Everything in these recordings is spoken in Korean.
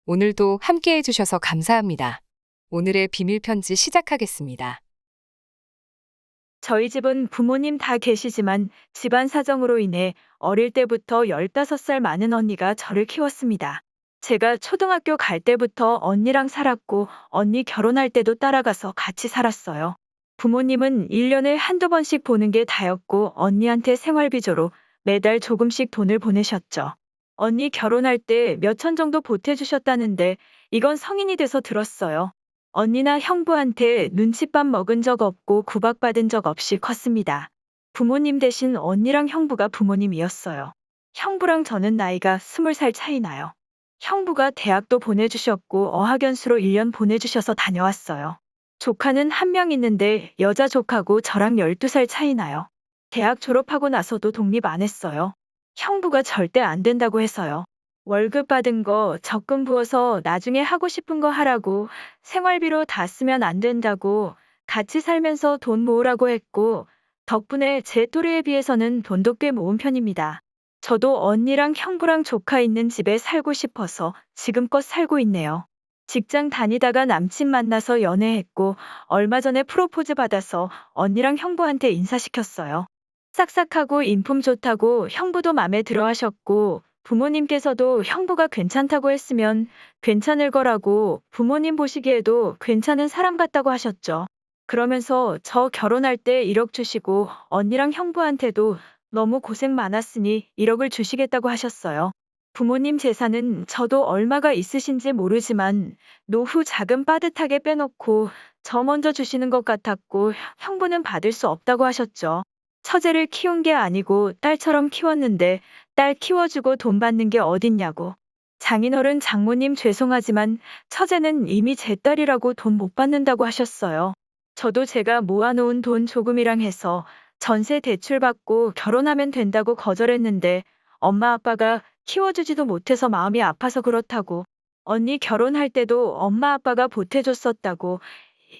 오늘도 함께 해주셔서 감사합니다. 오늘의 비밀 편지 시작하겠습니다. 저희 집은 부모님 다 계시지만 집안 사정으로 인해 어릴 때부터 15살 많은 언니가 저를 키웠습니다. 제가 초등학교 갈 때부터 언니랑 살았고 언니 결혼할 때도 따라가서 같이 살았어요. 부모님은 1년에 한두 번씩 보는 게 다였고 언니한테 생활비조로 매달 조금씩 돈을 보내셨죠. 언니 결혼할 때 몇 천 정도 보태주셨다는데 이건 성인이 돼서 들었어요. 언니나 형부한테 눈칫밥 먹은 적 없고 구박받은 적 없이 컸습니다. 부모님 대신 언니랑 형부가 부모님이었어요. 형부랑 저는 나이가 20살 차이 나요. 형부가 대학도 보내주셨고 어학연수로 1년 보내주셔서 다녀왔어요. 조카는 한 명 있는데 여자 조카고 저랑 12살 차이 나요. 대학 졸업하고 나서도 독립 안 했어요. 형부가 절대 안 된다고 해서요. 월급 받은 거 적금 부어서 나중에 하고 싶은 거 하라고, 생활비로 다 쓰면 안 된다고, 같이 살면서 돈 모으라고 했고, 덕분에 제 또래에 비해서는 돈도 꽤 모은 편입니다. 저도 언니랑 형부랑 조카 있는 집에 살고 싶어서 지금껏 살고 있네요. 직장 다니다가 남친 만나서 연애했고, 얼마 전에 프로포즈 받아서 언니랑 형부한테 인사시켰어요. 싹싹하고 인품 좋다고 형부도 맘에 들어 하셨고, 부모님께서도 형부가 괜찮다고 했으면 괜찮을 거라고 부모님 보시기에도 괜찮은 사람 같다고 하셨죠. 그러면서 저 결혼할 때 1억 주시고 언니랑 형부한테도 너무 고생 많았으니 1억을 주시겠다고 하셨어요. 부모님 재산은 저도 얼마가 있으신지 모르지만 노후 자금 빠듯하게 빼놓고 저 먼저 주시는 것 같았고 형부는 받을 수 없다고 하셨죠. 처제를 키운 게 아니고 딸처럼 키웠는데 딸 키워주고 돈 받는 게 어딨냐고. 장인어른 장모님 죄송하지만 처제는 이미 제 딸이라고 돈 못 받는다고 하셨어요. 저도 제가 모아놓은 돈 조금이랑 해서 전세 대출 받고 결혼하면 된다고 거절했는데 엄마 아빠가 키워주지도 못해서 마음이 아파서 그렇다고. 언니 결혼할 때도 엄마 아빠가 보태줬었다고.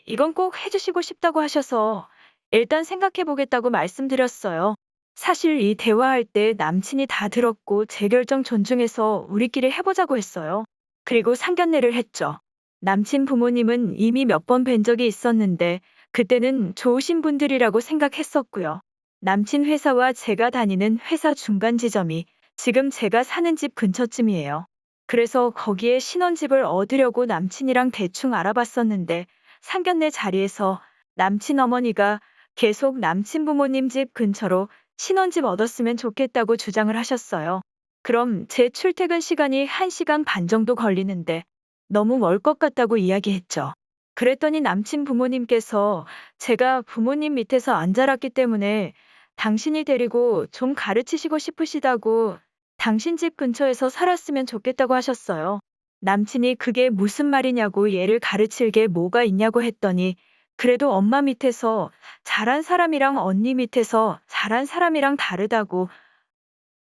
이건 꼭 해주시고 싶다고 하셔서 일단 생각해보겠다고 말씀드렸어요. 사실 이 대화할 때 남친이 다 들었고 제 결정 존중해서 우리끼리 해보자고 했어요. 그리고 상견례를 했죠. 남친 부모님은 이미 몇 번 뵌 적이 있었는데 그때는 좋으신 분들이라고 생각했었고요. 남친 회사와 제가 다니는 회사 중간 지점이 지금 제가 사는 집 근처쯤이에요. 그래서 거기에 신혼집을 얻으려고 남친이랑 대충 알아봤었는데 상견례 자리에서 남친 어머니가 계속 남친 부모님 집 근처로 신혼집 얻었으면 좋겠다고 주장을 하셨어요. 그럼 제 출퇴근 시간이 1시간 반 정도 걸리는데 너무 멀 것 같다고 이야기했죠. 그랬더니 남친 부모님께서 제가 부모님 밑에서 안 자랐기 때문에 당신이 데리고 좀 가르치시고 싶으시다고 당신 집 근처에서 살았으면 좋겠다고 하셨어요. 남친이 그게 무슨 말이냐고 얘를 가르칠 게 뭐가 있냐고 했더니 그래도 엄마 밑에서 자란 사람이랑 언니 밑에서 자란 사람이랑 다르다고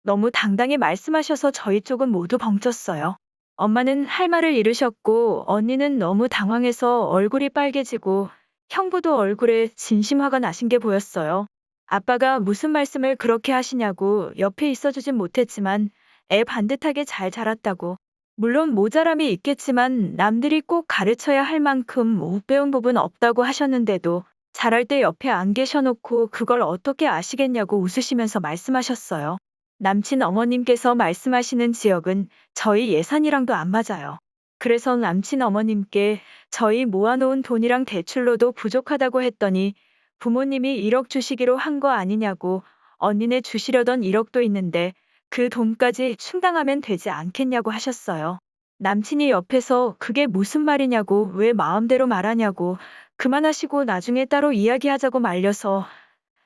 너무 당당히 말씀하셔서 저희 쪽은 모두 벙쪘어요. 엄마는 할 말을 잃으셨고 언니는 너무 당황해서 얼굴이 빨개지고 형부도 얼굴에 진심 화가 나신 게 보였어요. 아빠가 무슨 말씀을 그렇게 하시냐고 옆에 있어주진 못했지만 애 반듯하게 잘 자랐다고. 물론 모자람이 있겠지만 남들이 꼭 가르쳐야 할 만큼 못 배운 부분 없다고 하셨는데도 잘할 때 옆에 안 계셔놓고 그걸 어떻게 아시겠냐고 웃으시면서 말씀하셨어요. 남친 어머님께서 말씀하시는 지역은 저희 예산이랑도 안 맞아요. 그래서 남친 어머님께 저희 모아놓은 돈이랑 대출로도 부족하다고 했더니 부모님이 1억 주시기로 한 거 아니냐고 언니네 주시려던 1억도 있는데 그 돈까지 충당하면 되지 않겠냐고 하셨어요. 남친이 옆에서 그게 무슨 말이냐고 왜 마음대로 말하냐고 그만하시고 나중에 따로 이야기하자고 말려서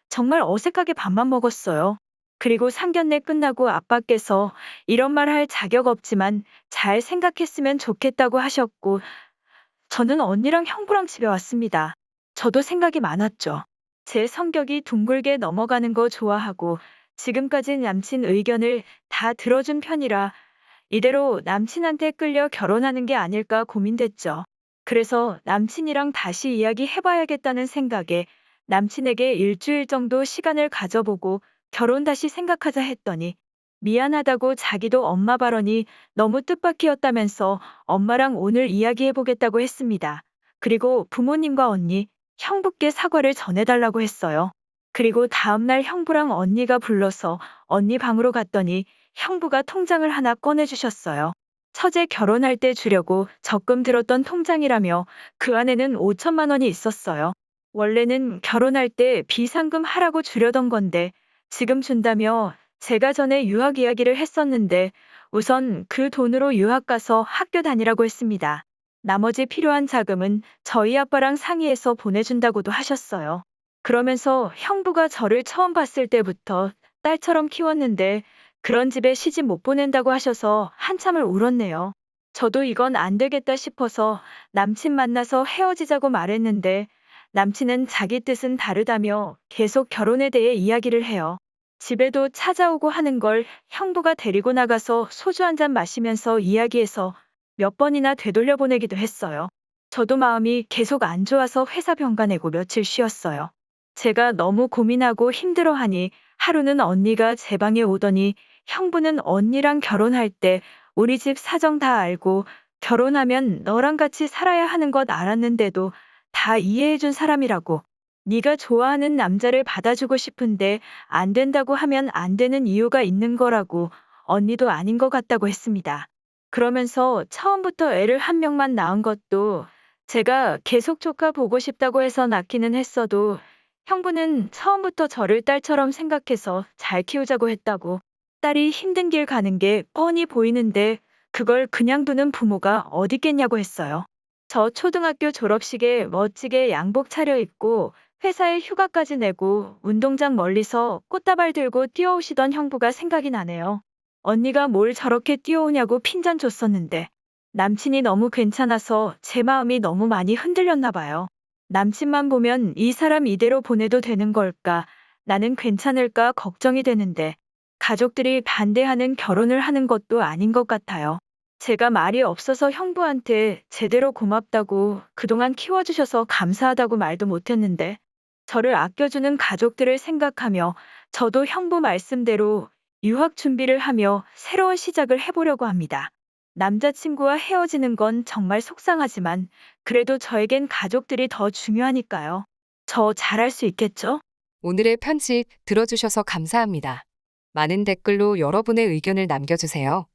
정말 어색하게 밥만 먹었어요. 그리고 상견례 끝나고 아빠께서 이런 말 할 자격 없지만 잘 생각했으면 좋겠다고 하셨고 저는 언니랑 형부랑 집에 왔습니다. 저도 생각이 많았죠. 제 성격이 둥글게 넘어가는 거 좋아하고 지금까지 남친 의견을 다 들어준 편이라 이대로 남친한테 끌려 결혼하는 게 아닐까 고민됐죠. 그래서 남친이랑 다시 이야기해봐야겠다는 생각에 남친에게 일주일 정도 시간을 가져보고 결혼 다시 생각하자 했더니 미안하다고 자기도 엄마 발언이 너무 뜻밖이었다면서 엄마랑 오늘 이야기해보겠다고 했습니다. 그리고 부모님과 언니, 형부께 사과를 전해달라고 했어요. 그리고 다음날 형부랑 언니가 불러서 언니 방으로 갔더니 형부가 통장을 하나 꺼내주셨어요. 처제 결혼할 때 주려고 적금 들었던 통장이라며 그 안에는 5천만 원이 있었어요. 원래는 결혼할 때 비상금 하라고 주려던 건데 지금 준다며 제가 전에 유학 이야기를 했었는데 우선 그 돈으로 유학 가서 학교 다니라고 했습니다. 나머지 필요한 자금은 저희 아빠랑 상의해서 보내준다고도 하셨어요. 그러면서 형부가 저를 처음 봤을 때부터 딸처럼 키웠는데 그런 집에 시집 못 보낸다고 하셔서 한참을 울었네요. 저도 이건 안 되겠다 싶어서 남친 만나서 헤어지자고 말했는데 남친은 자기 뜻은 다르다며 계속 결혼에 대해 이야기를 해요. 집에도 찾아오고 하는 걸 형부가 데리고 나가서 소주 한 잔 마시면서 이야기해서 몇 번이나 되돌려 보내기도 했어요. 저도 마음이 계속 안 좋아서 회사 병가 내고 며칠 쉬었어요. 제가 너무 고민하고 힘들어하니 하루는 언니가 제 방에 오더니 형부는 언니랑 결혼할 때 우리 집 사정 다 알고 결혼하면 너랑 같이 살아야 하는 것 알았는데도 다 이해해준 사람이라고. 네가 좋아하는 남자를 받아주고 싶은데 안 된다고 하면 안 되는 이유가 있는 거라고 언니도 아닌 것 같다고 했습니다. 그러면서 처음부터 애를 한 명만 낳은 것도 제가 계속 조카 보고 싶다고 해서 낳기는 했어도 형부는 처음부터 저를 딸처럼 생각해서 잘 키우자고 했다고. 딸이 힘든 길 가는 게 뻔히 보이는데 그걸 그냥 두는 부모가 어디 있겠냐고 했어요. 저 초등학교 졸업식에 멋지게 양복 차려입고 회사에 휴가까지 내고 운동장 멀리서 꽃다발 들고 뛰어오시던 형부가 생각이 나네요. 언니가 뭘 저렇게 뛰어오냐고 핀잔 줬었는데 남친이 너무 괜찮아서 제 마음이 너무 많이 흔들렸나 봐요. 남친만 보면 이 사람 이대로 보내도 되는 걸까? 나는 괜찮을까 걱정이 되는데 가족들이 반대하는 결혼을 하는 것도 아닌 것 같아요. 제가 말이 없어서 형부한테 제대로 고맙다고 그동안 키워주셔서 감사하다고 말도 못했는데 저를 아껴주는 가족들을 생각하며 저도 형부 말씀대로 유학 준비를 하며 새로운 시작을 해보려고 합니다. 남자친구와 헤어지는 건 정말 속상하지만 그래도 저에겐 가족들이 더 중요하니까요. 저 잘할 수 있겠죠? 오늘의 편집 들어주셔서 감사합니다. 많은 댓글로 여러분의 의견을 남겨주세요.